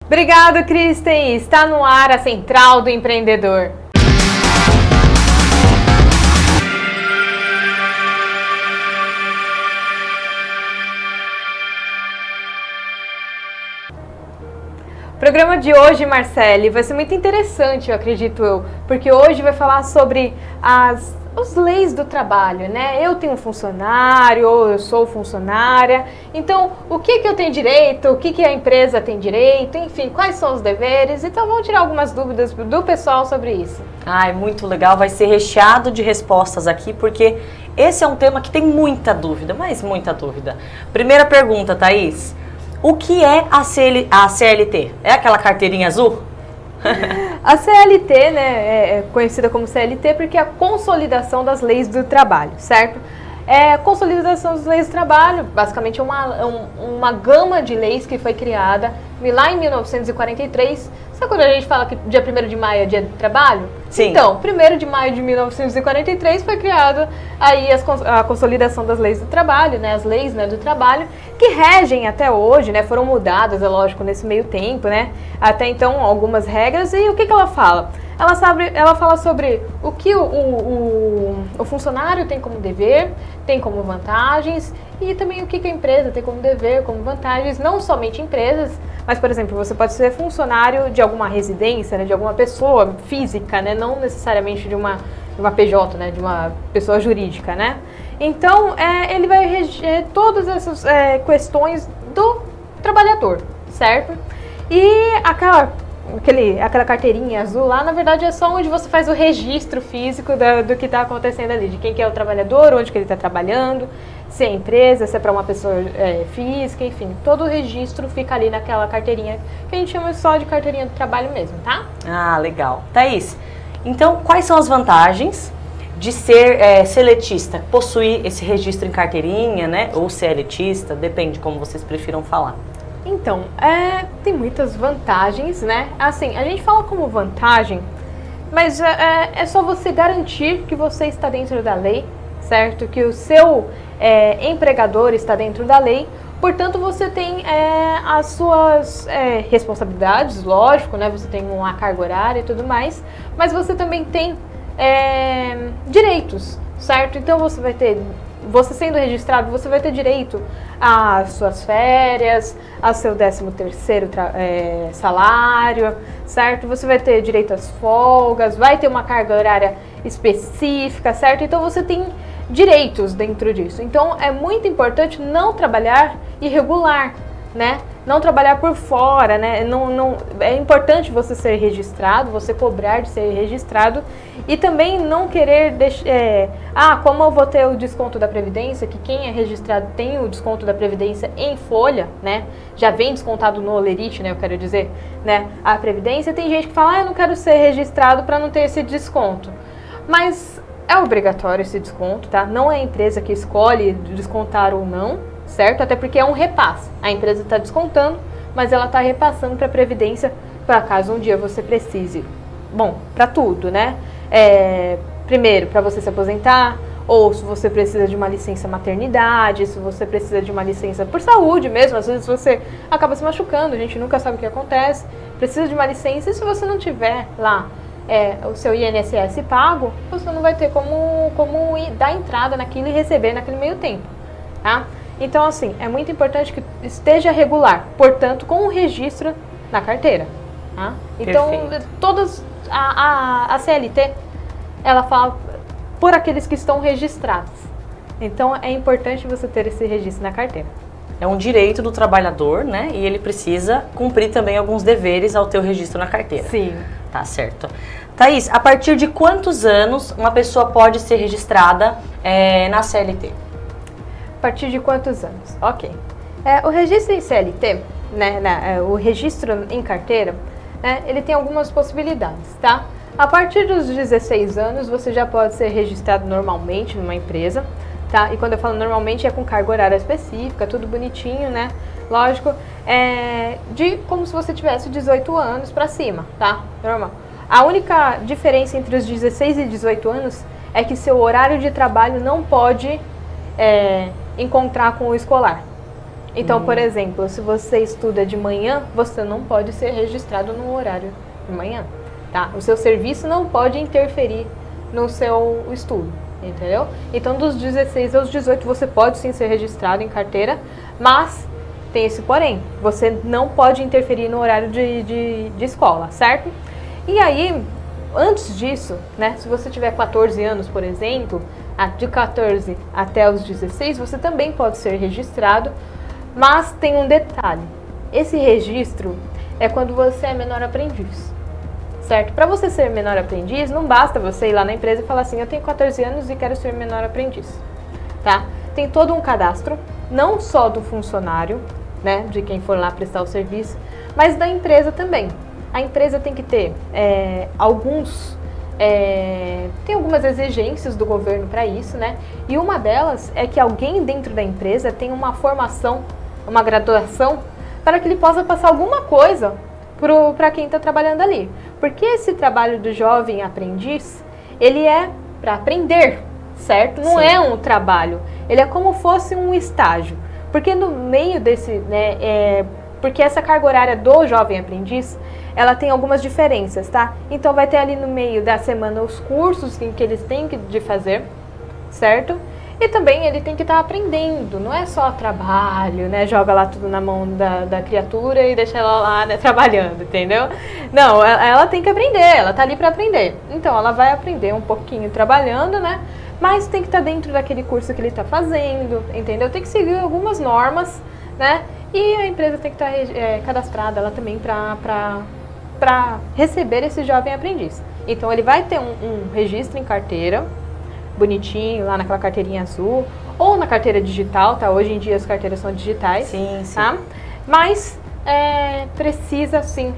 Obrigado, Kristen. Está no ar a Central do Empreendedor. O programa de hoje, Marcele, vai ser muito interessante, eu acredito porque hoje vai falar sobre as leis do trabalho, né? Eu tenho um funcionário, ou eu sou funcionária, então o que eu tenho direito, o que a empresa tem direito, enfim, quais são os deveres, então vamos tirar algumas dúvidas do pessoal sobre isso. Ai, muito legal, vai ser recheado de respostas aqui, porque esse é um tema que tem muita dúvida, mas muita dúvida. Primeira pergunta, Thaís. O que é a CLT? É aquela carteirinha azul? A CLT, né, é conhecida como CLT porque é a consolidação das leis do trabalho, certo? Consolidação das leis do trabalho, basicamente uma gama de leis que foi criada lá em 1943. Sabe quando a gente fala que dia 1º de maio é dia do trabalho? Sim. Então, 1º de maio de 1943 foi criado aí a consolidação das leis do trabalho, né, as leis, né, do trabalho, que regem até hoje, né, foram mudadas, é lógico, nesse meio tempo, né, até então algumas regras. E o que ela fala? Ela fala sobre o que o funcionário tem como dever, tem como vantagens, e também o que a empresa tem como dever, como vantagens, não somente empresas, mas, por exemplo, você pode ser funcionário de alguma residência, né, de alguma pessoa física, né, não necessariamente de uma PJ, né, de uma pessoa jurídica, né. Então, ele vai reger todas essas questões do trabalhador, certo? E aquela carteirinha azul lá, na verdade, é só onde você faz o registro físico do que está acontecendo ali, de quem que é o trabalhador, onde que ele está trabalhando, se é empresa, se é para uma pessoa física, enfim, todo o registro fica ali naquela carteirinha, que a gente chama só de carteirinha do trabalho mesmo, tá? Ah, legal. Thaís, então quais são as vantagens de ser seletista, possuir esse registro em carteirinha, né, ou seletista, depende como vocês prefiram falar? Então, tem muitas vantagens, né? Assim, a gente fala como vantagem, mas é só você garantir que você está dentro da lei, certo? Que o seu empregador está dentro da lei, portanto você tem as suas responsabilidades, lógico, né? Você tem uma carga horária e tudo mais, mas você também tem direitos, certo? Então você sendo registrado, você vai ter direito às suas férias, ao seu 13º salário, certo? Você vai ter direito às folgas, vai ter uma carga horária específica, certo? Então você tem direitos dentro disso. Então é muito importante não trabalhar irregular, né? Não trabalhar por fora, né? É importante você ser registrado, você cobrar de ser registrado e também não querer como eu vou ter o desconto da Previdência, que quem é registrado tem o desconto da Previdência em folha, né? Já vem descontado no Olerite, né? Eu quero dizer, né? A Previdência, tem gente que fala, eu não quero ser registrado para não ter esse desconto. Mas é obrigatório esse desconto, tá? Não é a empresa que escolhe descontar ou não, certo? Até porque é um repasse. A empresa está descontando, mas ela está repassando para a Previdência, para caso um dia você precise. Bom, para tudo, né? Primeiro, para você se aposentar, ou se você precisa de uma licença maternidade, se você precisa de uma licença por saúde mesmo, às vezes você acaba se machucando, a gente nunca sabe o que acontece, precisa de uma licença, e se você não tiver lá o seu INSS pago, você não vai ter como dar entrada naquilo e receber naquele meio tempo, tá? Então, assim, é muito importante que esteja regular, portanto, com o registro na carteira, tá? Então, a CLT, ela fala por aqueles que estão registrados. Então, é importante você ter esse registro na carteira. É um direito do trabalhador, né? E ele precisa cumprir também alguns deveres ao ter o registro na carteira. Sim. Tá certo. Thaís, a partir de quantos anos uma pessoa pode ser registrada na CLT? A partir de quantos anos? Ok. O registro em CLT, né, o registro em carteira, né, ele tem algumas possibilidades, tá? A partir dos 16 anos, você já pode ser registrado normalmente numa empresa, tá? E quando eu falo normalmente, é com carga horária específica, tudo bonitinho, né? Lógico, como se você tivesse 18 anos pra cima, tá? Normal. A única diferença entre os 16 e 18 anos é que seu horário de trabalho não pode encontrar com o escolar. Então, por exemplo, se você estuda de manhã, você não pode ser registrado no horário de manhã, tá? O seu serviço não pode interferir no seu estudo, entendeu? Então, dos 16 aos 18, você pode sim ser registrado em carteira, mas tem esse porém, você não pode interferir no horário de escola, certo? E aí, antes disso, né, se você tiver 14 anos, por exemplo, de 14 até os 16, você também pode ser registrado, mas tem um detalhe, esse registro é quando você é menor aprendiz, certo? Para você ser menor aprendiz, não basta você ir lá na empresa e falar assim, eu tenho 14 anos e quero ser menor aprendiz, tá? Tem todo um cadastro, não só do funcionário, né, de quem for lá prestar o serviço, mas da empresa também. A empresa tem que ter tem algumas exigências do governo para isso, né? E uma delas é que alguém dentro da empresa tenha uma formação, uma graduação, para que ele possa passar alguma coisa para quem está trabalhando ali. Porque esse trabalho do jovem aprendiz, ele é para aprender, certo? Não é um trabalho, ele é como fosse um estágio. Porque no meio desse, né, porque essa carga horária do jovem aprendiz, ela tem algumas diferenças, tá? Então vai ter ali no meio da semana os cursos que eles têm de fazer, certo? E também ele tem que estar aprendendo, não é só trabalho, né? Joga lá tudo na mão da criatura e deixa ela lá, né, trabalhando, entendeu? Não, ela tem que aprender, ela tá ali para aprender. Então ela vai aprender um pouquinho trabalhando, né? Mas tem que estar dentro daquele curso que ele está fazendo, entendeu? Tem que seguir algumas normas, né? E a empresa tem que estar cadastrada ela também para receber esse jovem aprendiz. Então ele vai ter um registro em carteira, bonitinho, lá naquela carteirinha azul, ou na carteira digital, tá? Hoje em dia as carteiras são digitais, sim, sim. Tá? Mas precisa, sim,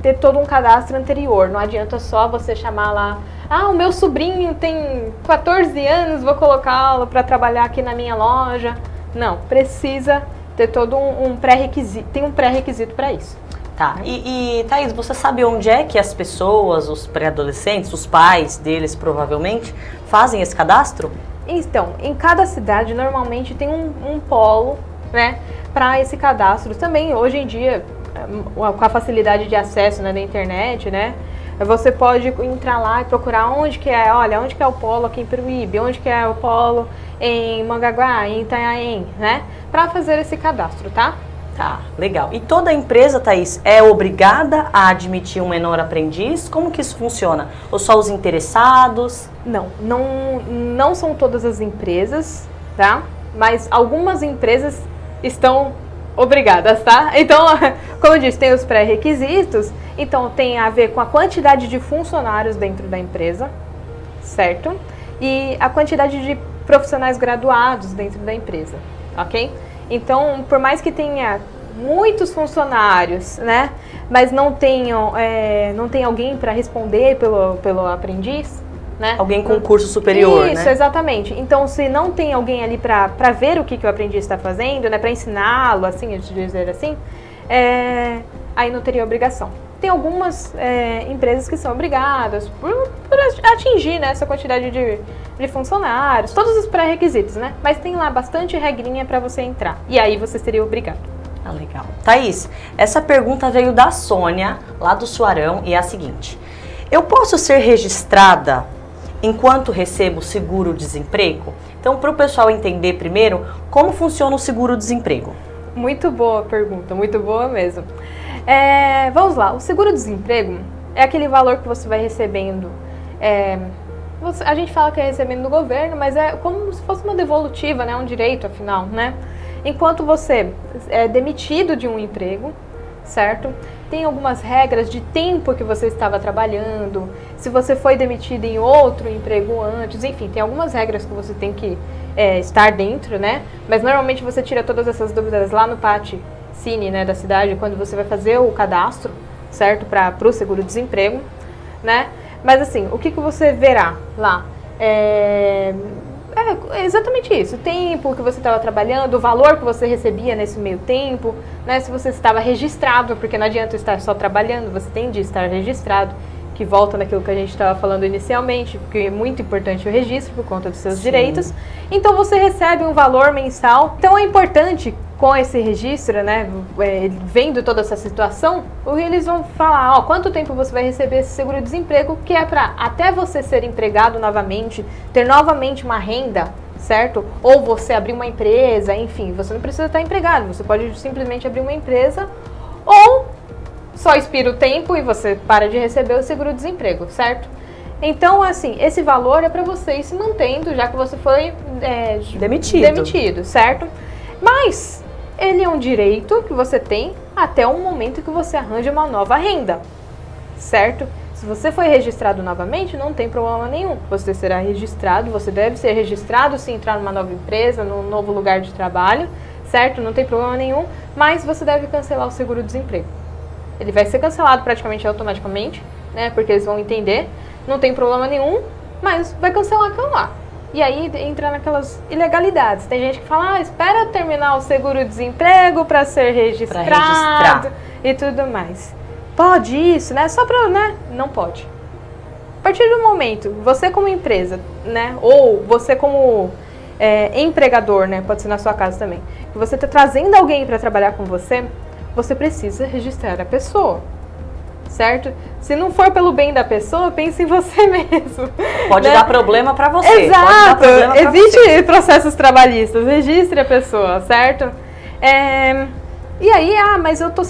ter todo um cadastro anterior. Não adianta só você chamar lá, o meu sobrinho tem 14 anos, vou colocá-lo para trabalhar aqui na minha loja. Não, precisa ter todo um pré-requisito, tem um pré-requisito para isso. Tá, e Thaís, você sabe onde é que as pessoas, os pré-adolescentes, os pais deles provavelmente, fazem esse cadastro? Então, em cada cidade normalmente tem um polo, né, para esse cadastro. Também hoje em dia, com a facilidade de acesso, né, da internet, né, você pode entrar lá e procurar onde que é o polo aqui em Peruíbe, onde que é o polo em Mongaguá, em Itanhaém, né, para fazer esse cadastro, tá? Tá, legal. E toda empresa, Thaís, é obrigada a admitir um menor aprendiz? Como que isso funciona? Ou só os interessados? Não são todas as empresas, tá? Mas algumas empresas estão obrigadas, tá? Então, como eu disse, tem os pré-requisitos, então tem a ver com a quantidade de funcionários dentro da empresa, certo? E a quantidade de profissionais graduados dentro da empresa, ok? Então, por mais que tenha muitos funcionários, né, mas não tem alguém para responder pelo aprendiz, né? Alguém com curso superior, Isso, né? Exatamente. Então, se não tem alguém ali para ver o que o aprendiz está fazendo, né, para ensiná-lo, assim, de dizer assim, aí não teria obrigação. Tem algumas empresas que são obrigadas por atingir, né, essa quantidade de funcionários, todos os pré-requisitos, né? Mas tem lá bastante regrinha para você entrar. E aí você seria obrigado. Ah, legal. Thaís, essa pergunta veio da Sônia, lá do Suarão, e é a seguinte: eu posso ser registrada enquanto recebo seguro-desemprego? Então, para o pessoal entender primeiro, como funciona o seguro-desemprego? Muito boa pergunta, muito boa mesmo. Vamos lá, o seguro-desemprego é aquele valor que você vai recebendo. A gente fala que é recebendo do governo, mas é como se fosse uma devolutiva, né? Um direito, afinal, né? Enquanto você é demitido de um emprego, certo? Tem algumas regras de tempo que você estava trabalhando, se você foi demitido em outro emprego antes, enfim, tem algumas regras que você tem que estar dentro, né? Mas normalmente você tira todas essas dúvidas lá no PAT Cine, né, da cidade, quando você vai fazer o cadastro, certo? Para o seguro-desemprego, né? Mas assim, o que você verá lá? É exatamente isso, o tempo que você estava trabalhando, o valor que você recebia nesse meio tempo, né? Se você estava registrado, porque não adianta estar só trabalhando, você tem de estar registrado, que volta naquilo que a gente estava falando inicialmente, porque é muito importante o registro por conta dos seus direitos. Então você recebe um valor mensal. Então é importante com esse registro, né, vendo toda essa situação, eles vão falar, quanto tempo você vai receber esse seguro-desemprego, que é para até você ser empregado novamente, ter novamente uma renda, certo? Ou você abrir uma empresa, enfim, você não precisa estar empregado, você pode simplesmente abrir uma empresa, ou só expira o tempo e você para de receber o seguro-desemprego, certo? Então, assim, esse valor é para você ir se mantendo, já que você foi demitido, certo? Mas ele é um direito que você tem até o momento que você arranja uma nova renda, certo? Se você foi registrado novamente, não tem problema nenhum. Você será registrado, você deve ser registrado se entrar numa nova empresa, num novo lugar de trabalho, certo? Não tem problema nenhum, mas você deve cancelar o seguro-desemprego. Ele vai ser cancelado praticamente automaticamente, né? Porque eles vão entender, não tem problema nenhum, mas vai cancelar aquilo lá. E aí entra naquelas ilegalidades. Tem gente que fala, espera terminar o seguro-desemprego para ser registrado e tudo mais. Pode isso, né? Só para, né? Não pode. A partir do momento, você como empresa, né? Ou você como empregador, né? Pode ser na sua casa também. Que você está trazendo alguém para trabalhar com você, você precisa registrar a pessoa. Certo? Se não for pelo bem da pessoa, pense em você mesmo. Pode dar problema para você. Exato. Evite processos trabalhistas. Registre a pessoa, certo? E aí, mas eu estou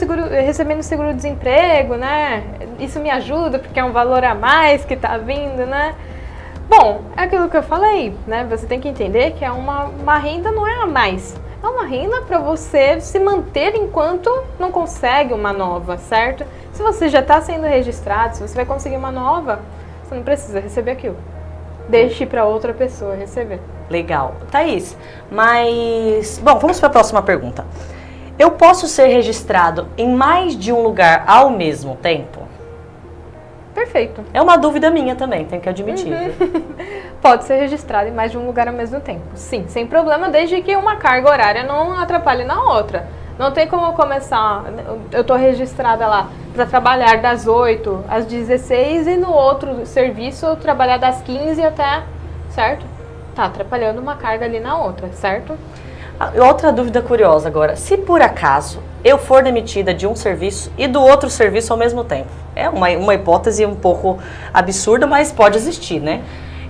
recebendo seguro-desemprego, né? Isso me ajuda porque é um valor a mais que está vindo, né? Bom, é aquilo que eu falei, né? Você tem que entender que é uma renda, não é a mais. É uma renda para você se manter enquanto não consegue uma nova, certo? Se você já está sendo registrado, se você vai conseguir uma nova, você não precisa receber aquilo. Deixe para outra pessoa receber. Legal. Thaís, mas... Bom, vamos para a próxima pergunta. Eu posso ser registrado em mais de um lugar ao mesmo tempo? Perfeito. É uma dúvida minha também, tenho que admitir. Pode ser registrado em mais de um lugar ao mesmo tempo. Sim, sem problema, desde que uma carga horária não atrapalhe na outra. Não tem como eu começar, eu estou registrada lá para trabalhar das 8 às 16 e no outro serviço eu trabalhar das 15 até, certo? Tá atrapalhando uma carga ali na outra, certo? Outra dúvida curiosa agora, se por acaso eu for demitida de um serviço e do outro serviço ao mesmo tempo, é uma hipótese um pouco absurda, mas pode existir, né?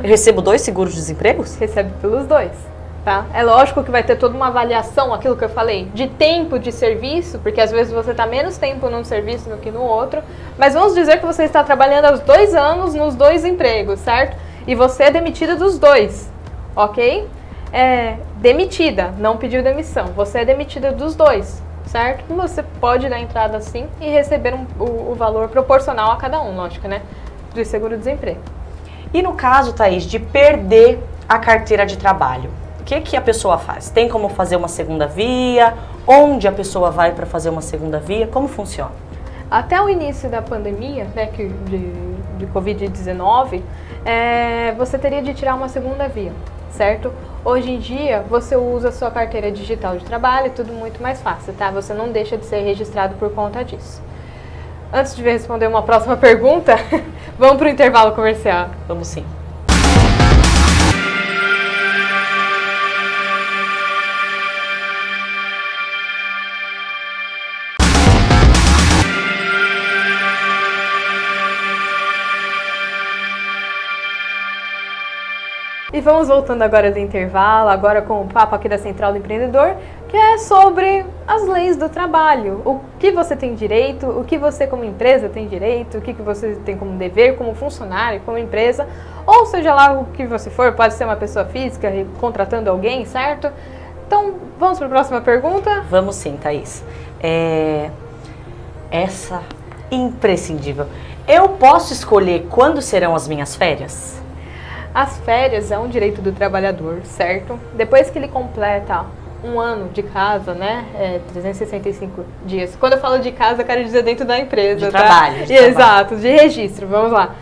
Eu recebo 2 seguros-desempregos? Recebe pelos 2. Tá? É lógico que vai ter toda uma avaliação, aquilo que eu falei, de tempo de serviço, porque às vezes você está menos tempo num serviço do que no outro, mas vamos dizer que você está trabalhando há 2 anos nos 2 empregos, certo? E você é demitida dos 2, ok? Demitida, não pediu demissão, você é demitida dos 2, certo? Você pode dar entrada sim e receber o valor proporcional a cada um, lógico, né? Do seguro-desemprego. E no caso, Thaís, de perder a carteira de trabalho, o que a pessoa faz? Tem como fazer uma segunda via? Onde a pessoa vai para fazer uma segunda via? Como funciona? Até o início da pandemia, né, de Covid-19, você teria de tirar uma segunda via, certo? Hoje em dia, você usa a sua carteira digital de trabalho, tudo muito mais fácil, tá? Você não deixa de ser registrado por conta disso. Antes de responder uma próxima pergunta, vamos para o intervalo comercial. Vamos sim. E vamos voltando agora do intervalo, agora com o papo aqui da Central do Empreendedor, que é sobre as leis do trabalho. O que você tem direito, o que você como empresa tem direito, o que você tem como dever, como funcionário, como empresa, ou seja lá o que você for, pode ser uma pessoa física contratando alguém, certo? Então, vamos para a próxima pergunta? Vamos sim, Thaís. Essa imprescindível. Eu posso escolher quando serão as minhas férias? As férias é um direito do trabalhador, certo? Depois que ele completa um ano de casa, né? 365 dias. Quando eu falo de casa, eu quero dizer dentro da empresa, de tá? Trabalho. Exato, de registro, vamos lá.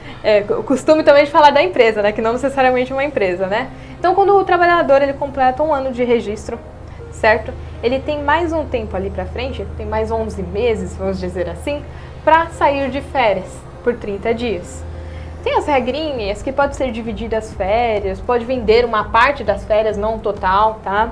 O costume também de falar da empresa, né? Que não necessariamente uma empresa, né? Então, quando o trabalhador ele completa um ano de registro, certo? Ele tem mais um tempo ali pra frente, tem mais 11 meses, vamos dizer assim, para sair de férias por 30 dias. Tem as regrinhas que pode ser dividida as férias, pode vender uma parte das férias, não total, tá?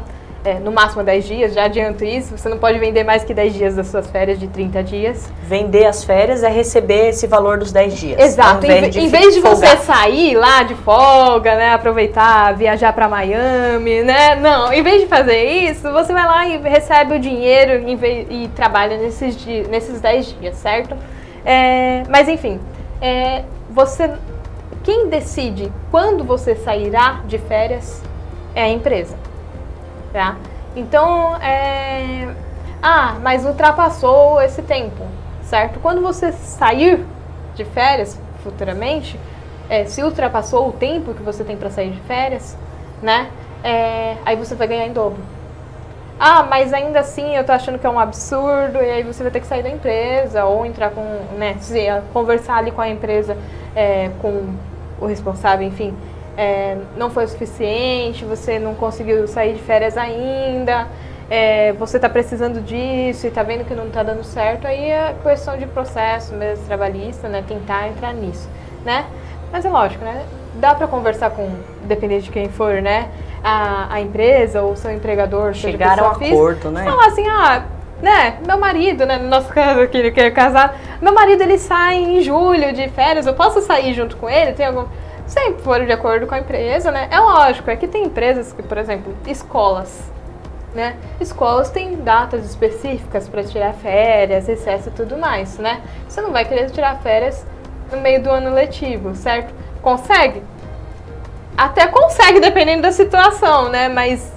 no máximo 10 dias, já adianto isso, você não pode vender mais que 10 dias das suas férias de 30 dias. Vender as férias é receber esse valor dos 10 dias. Exato, em vez de você sair lá de folga, né, aproveitar, viajar para Miami, né, não, em vez de fazer isso, você vai lá e recebe o dinheiro e trabalha nesses 10 dias, certo? Mas enfim, quem decide quando você sairá de férias é a empresa. Tá? Então, mas ultrapassou esse tempo, certo? Quando você sair de férias futuramente, se ultrapassou o tempo que você tem para sair de férias, né? Aí você vai ganhar em dobro. Mas ainda assim eu tô achando que é um absurdo, e aí você vai ter que sair da empresa ou entrar com, né, conversar ali com a empresa, com o responsável, enfim. Não foi o suficiente, você não conseguiu sair de férias ainda, você está precisando disso e está vendo que não está dando certo, aí é questão de processo mesmo trabalhista, né, tentar entrar nisso, né? Mas é lógico, né? Dá para conversar com, dependendo de quem for, né, a empresa ou o seu empregador, chegar a um acordo, né? Falar assim, né, meu marido, né, no nosso caso aqui, que é casado, meu marido ele sai em julho de férias, eu posso sair junto com ele? Tem algum... Sempre foram de acordo com a empresa, né? É lógico, é que tem empresas que, por exemplo, escolas, né? Escolas têm datas específicas para tirar férias, recesso e tudo mais, né? Você não vai querer tirar férias no meio do ano letivo, certo? Consegue? Até consegue, dependendo da situação, né? Mas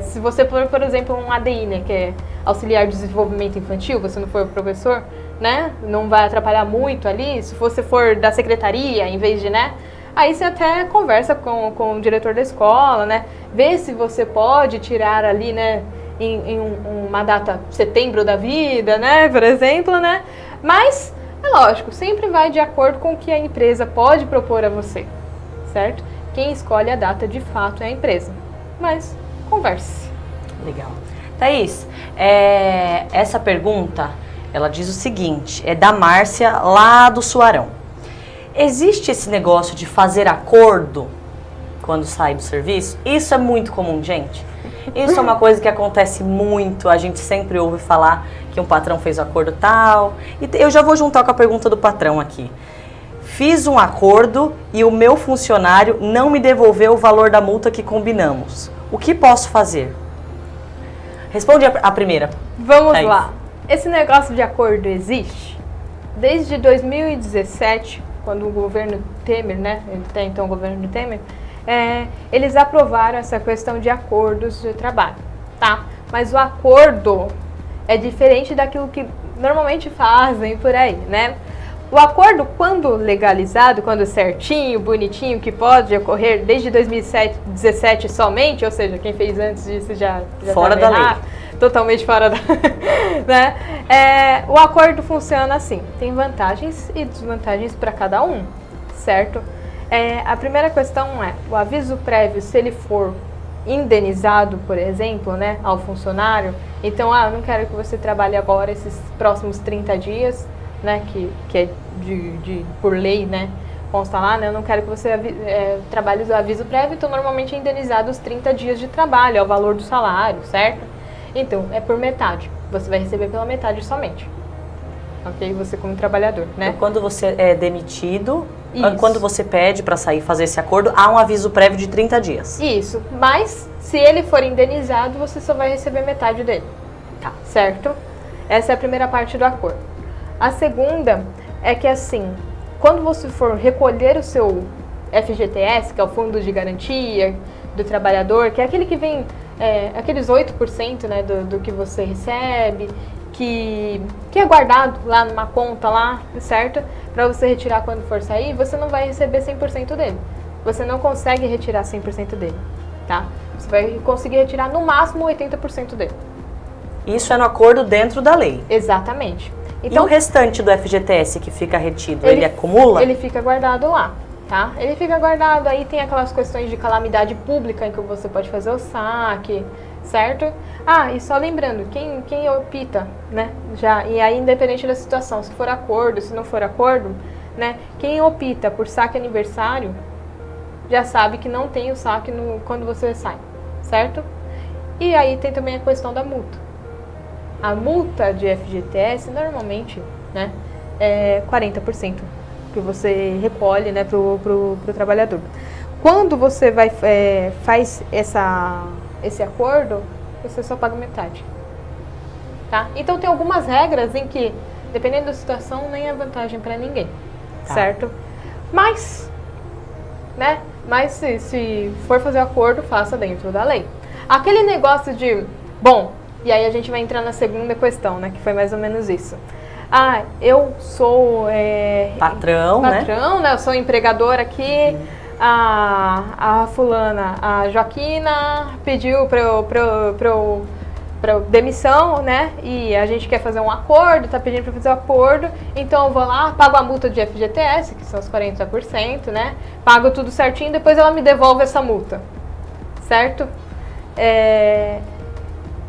se você for, por exemplo, um ADI, né? Que é auxiliar de desenvolvimento infantil, você não for professor, né? Não vai atrapalhar muito ali. Se você for da secretaria, em vez de, né? Aí você até conversa com o diretor da escola, né? Vê se você pode tirar ali, né? Em uma data, setembro da vida, né? Por exemplo, né? Mas, é lógico, sempre vai de acordo com o que a empresa pode propor a você, certo? Quem escolhe a data de fato é a empresa. Mas, converse. Legal. Thaís, essa pergunta, ela diz o seguinte, é da Márcia, lá do Suarão. Existe esse negócio de fazer acordo quando sai do serviço? Isso é muito comum, gente. Isso é uma coisa que acontece muito. A gente sempre ouve falar que um patrão fez um acordo tal. E eu já vou juntar com a pergunta do patrão aqui. Fiz um acordo e o meu funcionário não me devolveu o valor da multa que combinamos. O que posso fazer? Responde a primeira. Vamos lá. Esse negócio de acordo existe desde 2017, quando o governo Temer, né, então o governo Temer, eles aprovaram essa questão de acordos de trabalho, tá? Mas o acordo é diferente daquilo que normalmente fazem por aí, né? O acordo, quando legalizado, quando certinho, bonitinho, que pode ocorrer desde 2017 somente, ou seja, quem fez antes disso já fora da lei. Totalmente fora da... né? O acordo funciona assim, tem vantagens e desvantagens para cada um, certo? A primeira questão é, o aviso prévio, se ele for indenizado, por exemplo, né, ao funcionário, então, não quero que você trabalhe agora esses próximos 30 dias, né, que é por lei, né, consta lá, né, eu não quero que você trabalhe o aviso prévio, então normalmente é indenizado os 30 dias de trabalho, é o valor do salário, certo? Então, é por metade, você vai receber pela metade somente, ok? Você como trabalhador, né? Então, quando você é demitido, isso. Quando você pede para sair fazer esse acordo, há um aviso prévio de 30 dias. Isso, mas se ele for indenizado, você só vai receber metade dele, tá? Certo? Essa é a primeira parte do acordo. A segunda é que, assim, quando você for recolher o seu FGTS, que é o Fundo de Garantia do Trabalhador, que é aquele que vem, aqueles 8%, né, do que você recebe, que é guardado lá numa conta lá, certo? Para você retirar quando for sair, você não vai receber 100% dele. Você não consegue retirar 100% dele, tá? Você vai conseguir retirar no máximo 80% dele. Isso é no acordo dentro da lei. Exatamente. Então, e o restante do FGTS que fica retido, ele acumula? Ele fica guardado lá, tá? Ele fica guardado, aí tem aquelas questões de calamidade pública em que você pode fazer o saque, certo? E só lembrando, quem opta, né? E aí independente da situação, se for acordo, se não for acordo, né? Quem opta por saque aniversário, já sabe que não tem o saque quando você sai, certo? E aí tem também a questão da multa. A multa de FGTS normalmente, né, é 40% que você recolhe, né, pro trabalhador. Quando você faz esse acordo, você só paga metade. Tá? Então tem algumas regras em que, dependendo da situação, nem é vantagem para ninguém, certo? Mas, né? Mas se for fazer acordo, faça dentro da lei. Aquele negócio de, bom, e aí a gente vai entrar na segunda questão, né? Que foi mais ou menos isso. Ah, eu sou patrão, né? Eu sou empregador aqui. A fulana, a Joaquina, pediu pra eu demissão, né? E a gente quer fazer um acordo, tá pedindo para fazer um acordo, então eu vou lá, pago a multa de FGTS, que são os 40%, né? Pago tudo certinho, depois ela me devolve essa multa, certo?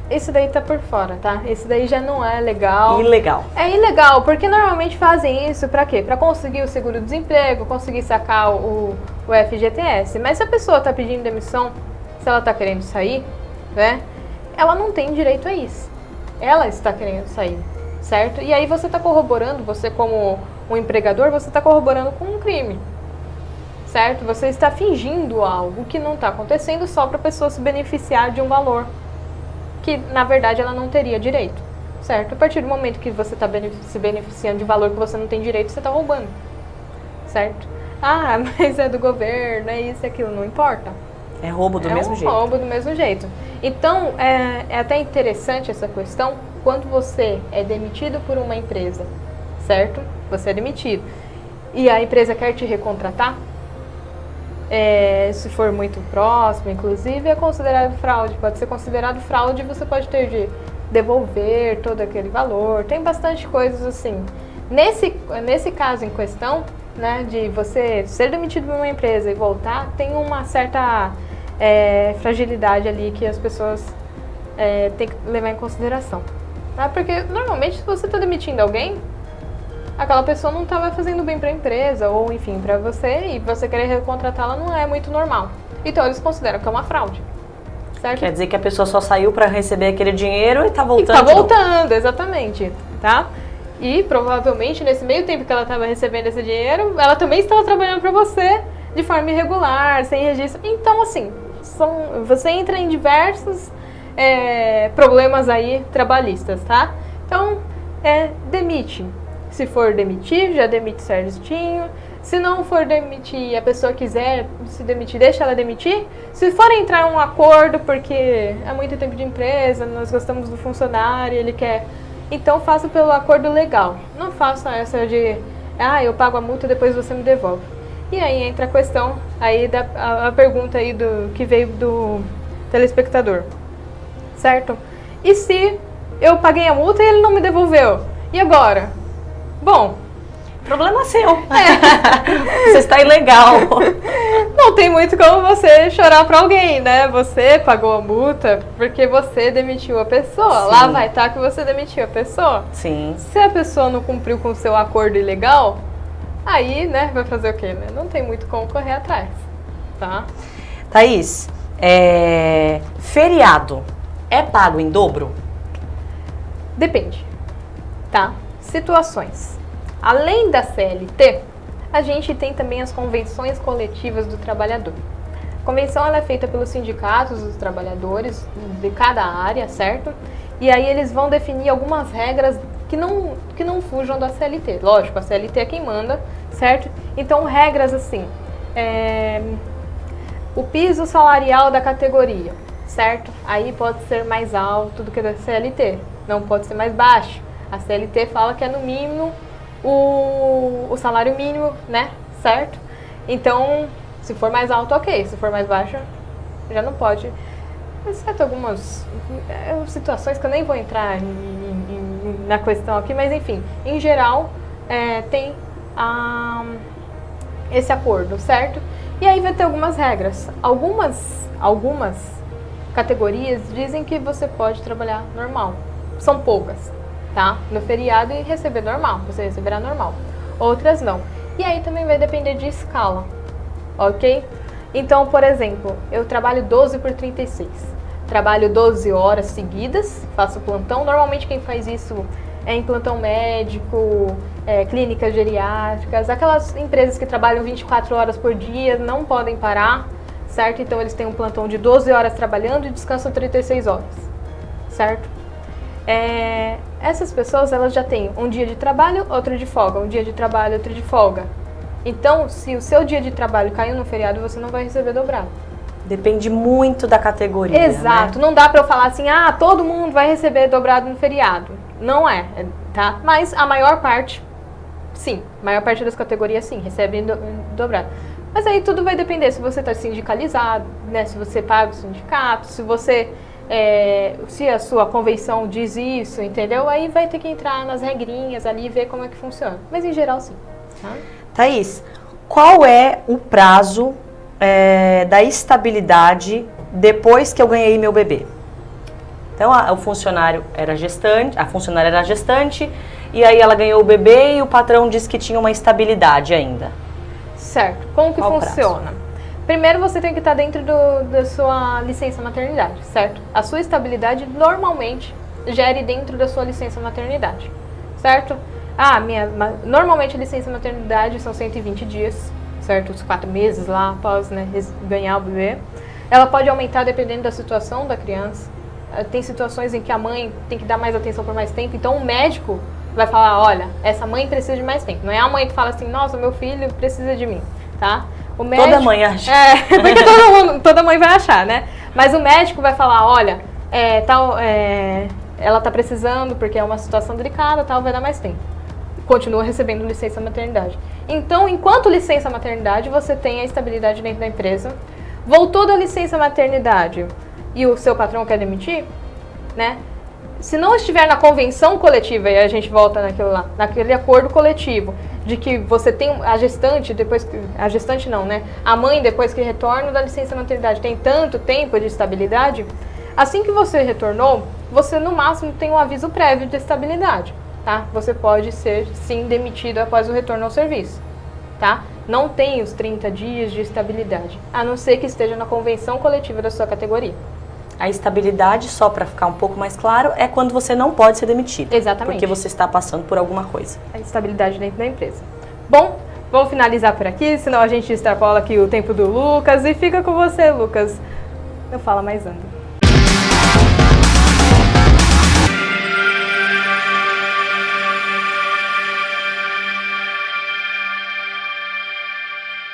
Isso daí tá por fora, tá? Isso daí já não é legal. Ilegal. É ilegal, porque normalmente fazem isso pra quê? Pra conseguir o seguro-desemprego, conseguir sacar o FGTS. Mas se a pessoa tá pedindo demissão, se ela tá querendo sair, né? Ela não tem direito a isso. Ela está querendo sair, certo? E aí você está corroborando, você como um empregador, você está corroborando com um crime, certo? Você está fingindo algo que não está acontecendo só para a pessoa se beneficiar de um valor que, na verdade, ela não teria direito, certo? A partir do momento que você está se beneficiando de valor que você não tem direito, você está roubando, certo? Ah, mas é do governo, é isso e aquilo, não importa. É roubo do mesmo jeito. É roubo do mesmo jeito. Então, é até interessante essa questão quando você é demitido por uma empresa, certo? Você é demitido. E a empresa quer te recontratar, se for muito próximo, inclusive, é considerado fraude. Pode ser considerado fraude e você pode ter de devolver todo aquele valor. Tem bastante coisas assim. Nesse caso em questão, né, de você ser demitido por uma empresa e voltar, tem uma certa fragilidade ali que as pessoas têm que levar em consideração. Tá? Porque normalmente se você está demitindo alguém, aquela pessoa não estava fazendo bem para a empresa ou enfim para você e você querer recontratá-la não é muito normal. Então eles consideram que é uma fraude. Certo? Quer dizer que a pessoa só saiu para receber aquele dinheiro e está voltando. E está voltando, exatamente. Tá? E provavelmente nesse meio tempo que ela estava recebendo esse dinheiro, ela também estava trabalhando para você de forma irregular, sem registro. Então, assim, você entra em diversos problemas aí trabalhistas, tá? Então, demite. Se for demitir, já demite certinho. Se não for demitir e a pessoa quiser se demitir, deixa ela demitir. Se for entrar em um acordo, porque é muito tempo de empresa, nós gostamos do funcionário, ele quer... Então faça pelo acordo legal. Não faça essa de, eu pago a multa e depois você me devolve. E aí entra a questão, aí a pergunta aí que veio do telespectador. Certo? E se eu paguei a multa e ele não me devolveu? E agora? Bom, problema seu. Você está ilegal. Não tem muito como você chorar pra alguém, né? Você pagou a multa porque você demitiu a pessoa. Sim. Lá vai estar que você demitiu a pessoa. Sim. Se a pessoa não cumpriu com o seu acordo ilegal, aí, né, vai fazer o quê, né? Não tem muito como correr atrás, tá? Thaís, feriado é pago em dobro? Depende, tá? Situações. Além da CLT, a gente tem também as convenções coletivas do trabalhador. A convenção ela é feita pelos sindicatos dos trabalhadores de cada área, certo? E aí eles vão definir algumas regras que não fujam da CLT. Lógico, a CLT é quem manda, certo? Então, regras assim, o piso salarial da categoria, certo? Aí pode ser mais alto do que da CLT, não pode ser mais baixo. A CLT fala que é no mínimo o salário mínimo, né? Certo? Então, se for mais alto, ok. Se for mais baixo, já não pode. Exceto algumas situações que eu nem vou entrar na questão aqui, mas enfim, em geral, tem esse acordo, certo? E aí vai ter algumas regras. Algumas categorias dizem que você pode trabalhar normal. São poucas. Tá? No feriado e receber normal, você receberá normal. Outras não. E aí também vai depender de escala, ok? Então, por exemplo, eu trabalho 12 por 36. trabalho 12 horas seguidas, faço plantão. Normalmente quem faz isso é em plantão médico, clínicas geriátricas, aquelas empresas que trabalham 24 horas por dia, não podem parar, certo? Então eles têm um plantão de 12 horas trabalhando e descansam 36 horas, certo? Essas pessoas, elas já têm um dia de trabalho, outro de folga, um dia de trabalho, outro de folga. Então, se o seu dia de trabalho caiu no feriado, você não vai receber dobrado. Depende muito da categoria. Exato, né? Não dá pra eu falar assim, todo mundo vai receber dobrado no feriado. Não é, tá? Mas a maior parte, sim, a maior parte das categorias, sim, recebe dobrado. Mas aí tudo vai depender se você está sindicalizado, né? Se você paga o sindicato, se você, se a sua convenção diz isso, entendeu? Aí vai ter que entrar nas regrinhas ali e ver como é que funciona. Mas em geral, sim. Tá? Thaís, qual é o prazo da estabilidade depois que eu ganhei meu bebê? Então, o funcionário era gestante, a funcionária era gestante, e aí ela ganhou o bebê e o patrão disse que tinha uma estabilidade ainda. Certo. Como que funciona? Primeiro você tem que estar dentro da sua licença maternidade, certo? A sua estabilidade normalmente gere dentro da sua licença maternidade, certo? Normalmente a licença maternidade são 120 dias, certo? Os 4 meses lá após, né, ganhar o bebê. Ela pode aumentar dependendo da situação da criança. Tem situações em que a mãe tem que dar mais atenção por mais tempo, então o médico vai falar, olha, essa mãe precisa de mais tempo. Não é a mãe que fala assim, nossa, meu filho precisa de mim, tá? O médico, toda mãe acha. Porque toda mãe vai achar, né? Mas o médico vai falar, olha, ela tá precisando porque é uma situação delicada, tal, vai dar mais tempo. Continua recebendo licença maternidade. Então, enquanto licença maternidade, você tem a estabilidade dentro da empresa. Voltou da licença maternidade e o seu patrão quer demitir, né? Se não estiver na convenção coletiva, e a gente volta naquilo lá, naquele acordo coletivo, de que você tem a gestante, a mãe depois que retorna da licença maternidade tem tanto tempo de estabilidade, assim que você retornou, você no máximo tem um aviso prévio de estabilidade, tá? Você pode ser, sim, demitido após o retorno ao serviço, tá? Não tem os 30 dias de estabilidade, a não ser que esteja na convenção coletiva da sua categoria. A estabilidade, só para ficar um pouco mais claro, é quando você não pode ser demitido. Exatamente. Porque você está passando por alguma coisa. A estabilidade dentro da empresa. Bom, vamos finalizar por aqui, senão a gente extrapola aqui o tempo do Lucas. E fica com você, Lucas. Eu falo mais ando.